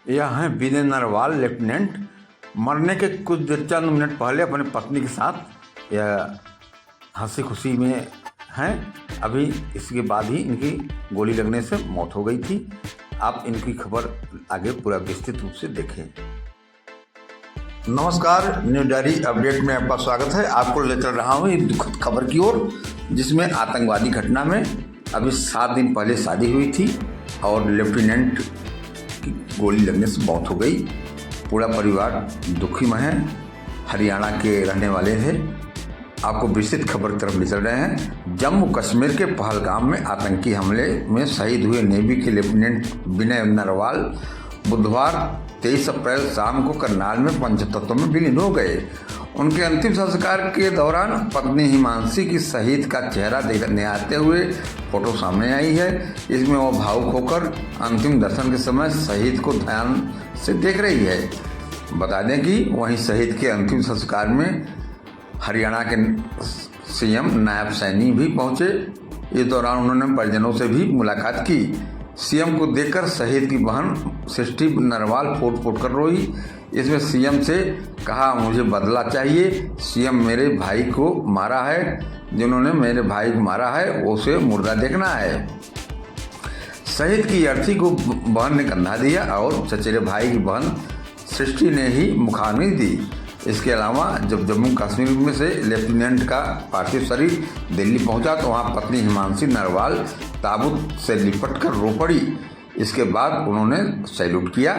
यह हैं विनय नरवाल लेफ्टिनेंट। मरने के कुछ चंद मिनट पहले अपनी पत्नी के साथ यह हंसी खुशी में हैं। अभी इसके बाद ही इनकी गोली लगने से मौत हो गई थी। आप इनकी खबर आगे पूरा विस्तृत रूप से देखें। नमस्कार, न्यू डायरी अपडेट में आपका स्वागत है। आपको ले चल रहा हूँ एक दुखद खबर की ओर, जिसमें आतंकवादी घटना में अभी 7 दिन पहले शादी हुई थी और लेफ्टिनेंट की गोली लगने से मौत हो गई। पूरा परिवार दुखी में है। हरियाणा के रहने वाले थे। आपको विस्तृत खबर की तरफ ले चल रहे हैं। जम्मू कश्मीर के पहलगाम में आतंकी हमले में शहीद हुए नेवी के लेफ्टिनेंट विनय नरवाल बुधवार 23 अप्रैल शाम को करनाल में पंचतत्व में विलीन हो गए। उनके अंतिम संस्कार के दौरान पत्नी हिमांशी की शहीद का चेहरा देखने आते हुए फोटो सामने आई है। इसमें वो भावुक होकर अंतिम दर्शन के समय शहीद को ध्यान से देख रही है। बता दें कि वहीं शहीद के अंतिम संस्कार में हरियाणा के सीएम नायब सैनी भी पहुंचे। इस दौरान उन्होंने परिजनों से भी मुलाकात की। सीएम को देखकर शहीद की बहन सृष्टि नरवाल फूट फूट कर रोई। इसमें सीएम से कहा, मुझे बदला चाहिए। सीएम मेरे भाई को मारा है, जिन्होंने मेरे भाई को मारा है उसे मुर्दा देखना है। शहीद की अर्थी को बहन ने कंधा दिया और चचेरे भाई की बहन सृष्टि ने ही मुखाग्नि दी। इसके अलावा जब जम्मू कश्मीर में से लेफ्टिनेंट का पार्थिव शरीर दिल्ली पहुंचा तो वहां पत्नी हिमांशी नरवाल ताबूत से लिपट कर रो पड़ी। इसके बाद उन्होंने सैल्यूट किया।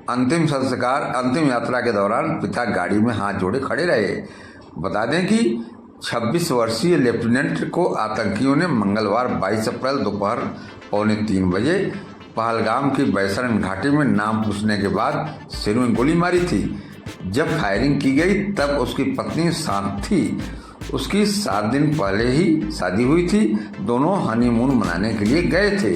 अंतिम यात्रा के दौरान पिता गाड़ी में हाथ जोड़े खड़े रहे। बता दें कि 26 वर्षीय लेफ्टिनेंट को आतंकियों ने मंगलवार 22 अप्रैल दोपहर 2:45 बजे पहलगाम की बैसरन घाटी में नाम पूछने के बाद सिर में गोली मारी थी। जब फायरिंग की गई तब उसकी पत्नी साथ थी। उसकी 7 दिन पहले ही शादी हुई थी। दोनों हनीमून मनाने के लिए गए थे।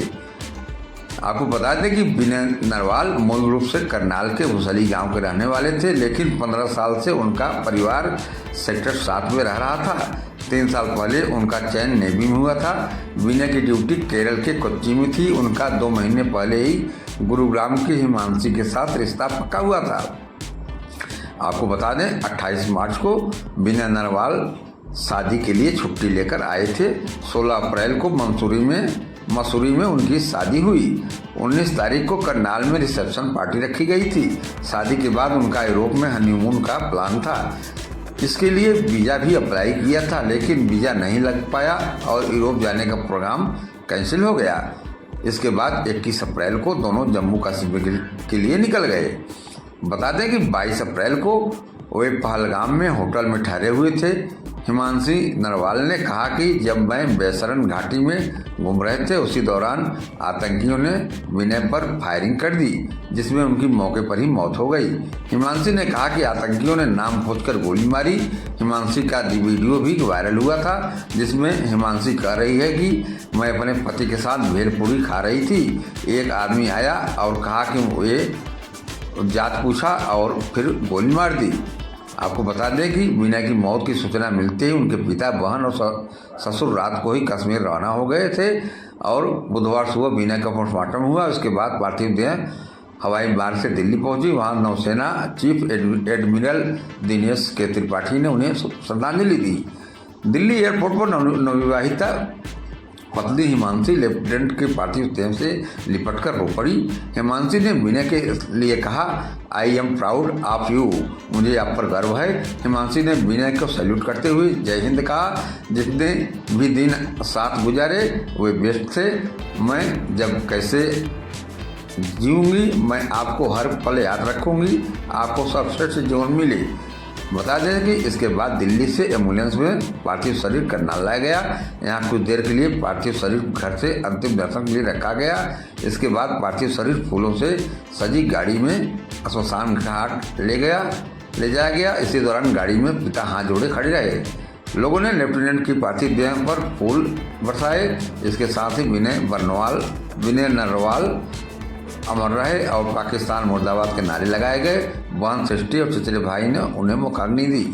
आपको बता दें कि विनय नरवाल मूल रूप से करनाल के भुसली गांव के रहने वाले थे, लेकिन 15 साल से उनका परिवार सेक्टर 7 में रह रहा था। 3 साल पहले उनका चयन नेवी में हुआ था। विनय की ड्यूटी केरल के कोच्चि में थी। उनका 2 महीने पहले ही गुरुग्राम की हिमांशी के साथ रिश्ता पक्का हुआ था। आपको बता दें 28 मार्च को विनय नरवाल शादी के लिए छुट्टी लेकर आए थे। 16 अप्रैल को मसूरी में उनकी शादी हुई। 19 तारीख को करनाल में रिसेप्शन पार्टी रखी गई थी। शादी के बाद उनका यूरोप में हनीमून का प्लान था। इसके लिए वीज़ा भी अप्लाई किया था, लेकिन वीज़ा नहीं लग पाया और यूरोप जाने का प्रोग्राम कैंसिल हो गया। इसके बाद 21 अप्रैल को दोनों जम्मू कश्मीर के लिए निकल गए। बता दें कि 22 अप्रैल को वे पहलगाम में होटल में ठहरे हुए थे। हिमांशी नरवाल ने कहा कि जब मैं बैसरन घाटी में घूम रहे थे उसी दौरान आतंकियों ने विनय पर फायरिंग कर दी, जिसमें उनकी मौके पर ही मौत हो गई। हिमांशी ने कहा कि आतंकियों ने नाम खोजकर गोली मारी। हिमांशी का वीडियो भी वायरल हुआ था, जिसमें हिमांशी कह रही है कि मैं अपने पति के साथ भेलपूरी खा रही थी। एक आदमी आया और कहा कि वो जात पूछा और फिर गोली मार दी। आपको बता दें कि विनय की मौत की सूचना मिलते ही उनके पिता, बहन और ससुर रात को ही कश्मीर रवाना हो गए थे और बुधवार सुबह विनय का पोस्टमार्टम हुआ। उसके बाद पार्थिव देह हवाई मार्ग से दिल्ली पहुंची। वहां नौसेना चीफ एडमिरल दिनेश के त्रिपाठी ने उन्हें श्रद्धांजलि दी। दिल्ली एयरपोर्ट पर नवविवाहिता पत्नी हिमांशी लेफ्टिनेंट के पार्थिव देह से लिपट कर रो पड़ी। हिमांशी ने विनय के लिए कहा, I am proud of you, मुझे आप पर गर्व है। हिमांशी ने विनय को सैल्यूट करते हुए जय हिंद कहा। जितने भी दिन साथ गुजारे वे बेस्ट थे। मैं जब कैसे जीऊंगी, मैं आपको हर पल याद रखूंगी। आपको सर्वश्रेष्ठ जीवन मिले। बता दें कि इसके बाद दिल्ली से एम्बुलेंस में पार्थिव शरीर करनाल लाया गया। यहाँ कुछ देर के लिए पार्थिव शरीर घर से अंतिम दर्शन के लिए रखा गया। इसके बाद पार्थिव शरीर फूलों से सजी गाड़ी में श्मशान घाट ले जाया गया। इसी दौरान गाड़ी में पिता हाथ जोड़े खड़े रहे। लोगों ने लेफ्टिनेंट की पार्थिव देह पर फूल बरसाए। इसके साथ ही विनय नरवाल अमर रहे और पाकिस्तान मुर्दाबाद के नारे लगाए गए। बहन सृष्टि और चचेरे भाई ने उन्हें मुखाग्नि दी।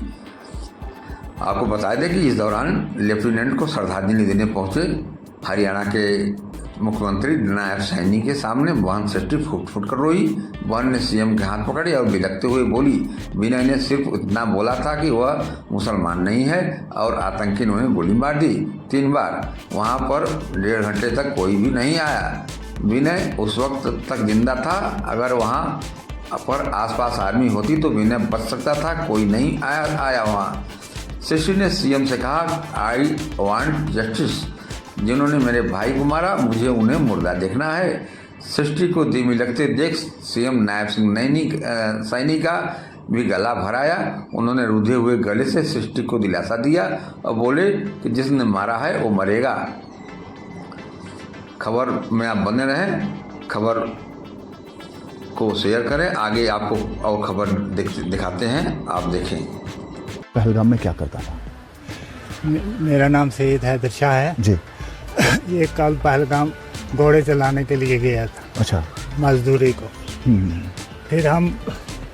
आपको बता दें कि इस दौरान लेफ्टिनेंट को श्रद्धांजलि देने पहुंचे हरियाणा के मुख्यमंत्री नायब सैनी के सामने बहन सृष्टि फूट फूट कर रोई। बहन ने सीएम के हाथ पकड़े और बिलखते हुए बोली, विनय ने सिर्फ इतना बोला था कि वह मुसलमान नहीं है और आतंकी ने उन्हें गोली मार दी 3 बार। वहां पर 1.5 घंटे तक कोई भी नहीं आया। विनय उस वक्त तक जिंदा था। अगर वहां पर आसपास आर्मी होती तो विनय बच सकता था। कोई नहीं आया वहाँ। सृष्टि ने सीएम से कहा, आई वांट जस्टिस। जिन्होंने मेरे भाई को मारा, मुझे उन्हें मुर्दा देखना है। सृष्टि को धीमी लगते देख सीएम नायब सैनी का भी गला भराया। उन्होंने रुधे हुए गले से सृष्टि को दिलासा दिया और बोले कि जिसने मारा है वो मरेगा। खबर में आप बने रहें, खबर को शेयर करें। आगे आपको और खबर दिखाते हैं, आप देखें। पहलगाम में क्या करता था? मेरा नाम सईद हैदर शाह है जी। ये कल पहलगाम घोड़े चलाने के लिए गया था। अच्छा। मजदूरी को। फिर हम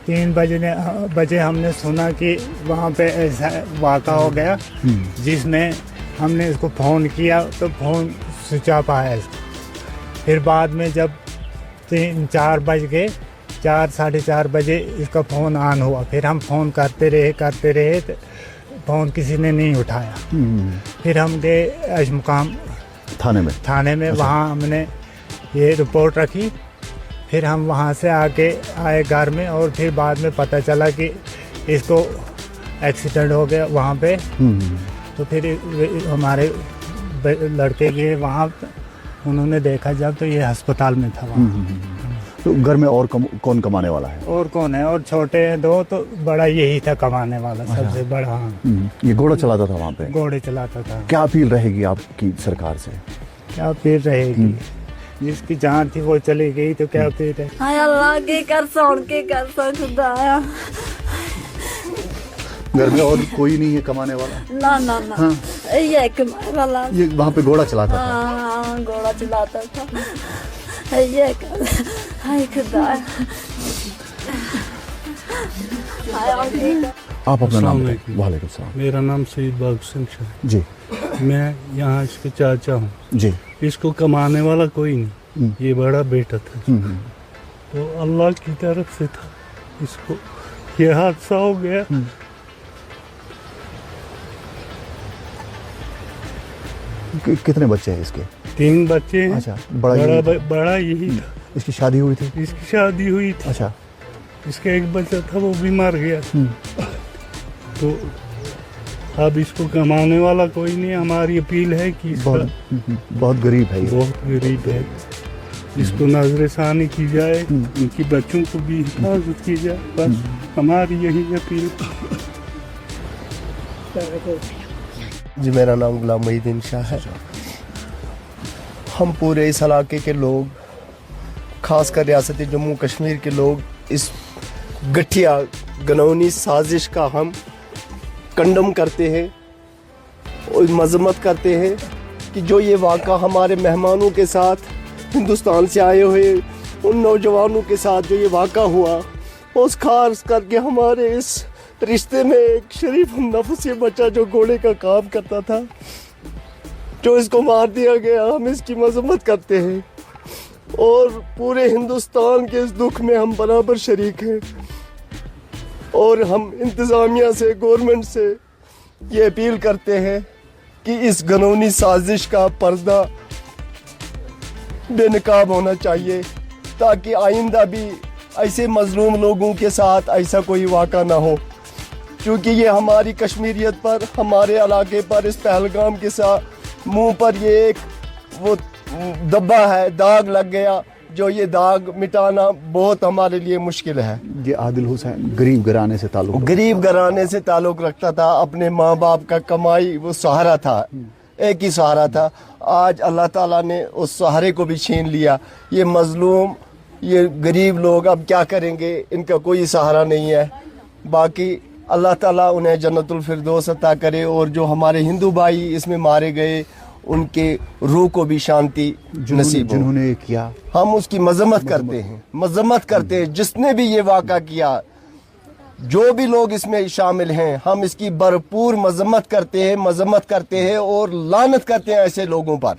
3 बजे हमने सुना कि वहाँ पे ऐसा वाक़ा हो गया, जिसमें हमने इसको फ़ोन किया तो फ़ोन स्विच ऑफ आया इसका। फिर बाद में जब 3-4 बज गए, 4 साढ़े 4 बजे इसका फ़ोन ऑन हुआ। फिर हम फ़ोन करते रहे तो फ़ोन किसी ने नहीं उठाया। फिर हम गए अजमुकाम थाने में। अच्छा। वहाँ हमने ये रिपोर्ट रखी। फिर हम वहाँ से आए घर में, और फिर बाद में पता चला कि इसको एक्सीडेंट हो गया वहाँ पे। तो फिर हमारे लड़के गए वहाँ, उन्होंने देखा जब तो ये अस्पताल में था वहाँ। तो घर में और कौन कमाने वाला है? और कौन है? और छोटे हैं 2, तो बड़ा यही था कमाने वाला, सबसे बड़ा। हाँ। ये घोड़ा चलाता था वहाँ पे? घोड़े चलाता था। क्या अपील रहेगी आपकी सरकार से? क्या अपील रहेगी? जिसकी जान थी वो चली गई, तो क्या अपील है? हाय अल्लाह के कर खुदाया। घर में और कोई नहीं है कमाने वाला? ना। हाँ। ये कमाने वाला। ये वहाँ पे घोड़ा चलाता था? हाँ, घोड़ा चलाता था। ये हाय खुदाया। आप अपना नाम बताइए। वालेकुम सलाम। मेरा नाम सईद बाग सिंह शाह जी। मैं यहाँ इसके चाचा हूँ जी। इसको कमाने वाला कोई नहीं, ये बड़ा बेटा था। तो अल्लाह की तरफ से था, इसको ये हादसा हो गया। कितने बच्चे हैं इसके? 3 बच्चे हैं। अच्छा। बड़ा यही था। इसकी शादी हुई थी? इसकी शादी हुई थी। अच्छा। इसका एक बच्चा था, वो भी मर गया। तो अब इसको कमाने वाला कोई नहीं। हमारी अपील है कि बहुत गरीब है ये। बहुत गरीब है, इसको नजरसानी की जाए, इनकी बच्चों को भी हिफाजत की जाए, बस हमारी यही अपील। जी, मेरा नाम गुलाम मोहिउद्दीन शाह है। हम पूरे इस इलाके के लोग, खासकर रियासती जम्मू कश्मीर के लोग, इस गठिया घिनौनी साजिश का हम कंडम करते हैं और मजम्मत करते हैं कि जो ये वाक़ा हमारे मेहमानों के साथ, हिंदुस्तान से आए हुए उन नौजवानों के साथ जो ये वाक़ा हुआ, उस खास करके हमारे इस रिश्ते में एक शरीफ नफ्स ये बच्चा जो घोड़े का काम करता था, जो इसको मार दिया गया, हम इसकी मजम्मत करते हैं और पूरे हिंदुस्तान के इस दुख में हम बराबर शरीक हैं। और हम इंतज़ामिया से, गवर्नमेंट से ये अपील करते हैं कि इस घिनौनी साजिश का पर्दा बेनकाब होना चाहिए, ताकि आइंदा भी ऐसे मजलूम लोगों के साथ ऐसा कोई वाक़ा ना हो। क्योंकि ये हमारी कश्मीरियत पर, हमारे इलाके पर, इस पहलगाम के साथ मुंह पर ये एक वो धब्बा है, दाग लग गया, जो ये दाग मिटाना बहुत हमारे लिए मुश्किल है। ये आदिल हुसैन गरीब घराने से ताल्लुक रखता था। अपने माँ बाप का कमाई वो सहारा था, एक ही सहारा था। आज अल्लाह ताला ने उस सहारे को भी छीन लिया। ये मजलूम, ये गरीब लोग अब क्या करेंगे, इनका कोई सहारा नहीं है। बाकी अल्लाह ताला उन्हें जन्नतुल फिरदौस अता करे, और जो हमारे हिंदू भाई इसमें मारे गए उनके रूह को भी शांति नसीब हो। जिन्होंने किया, हम उसकी मजम्मत करते हैं। जिसने भी ये वाक़ा किया, जो भी लोग इसमें शामिल हैं, हम इसकी भरपूर मजम्मत करते हैं और लानत करते हैं ऐसे लोगों पर।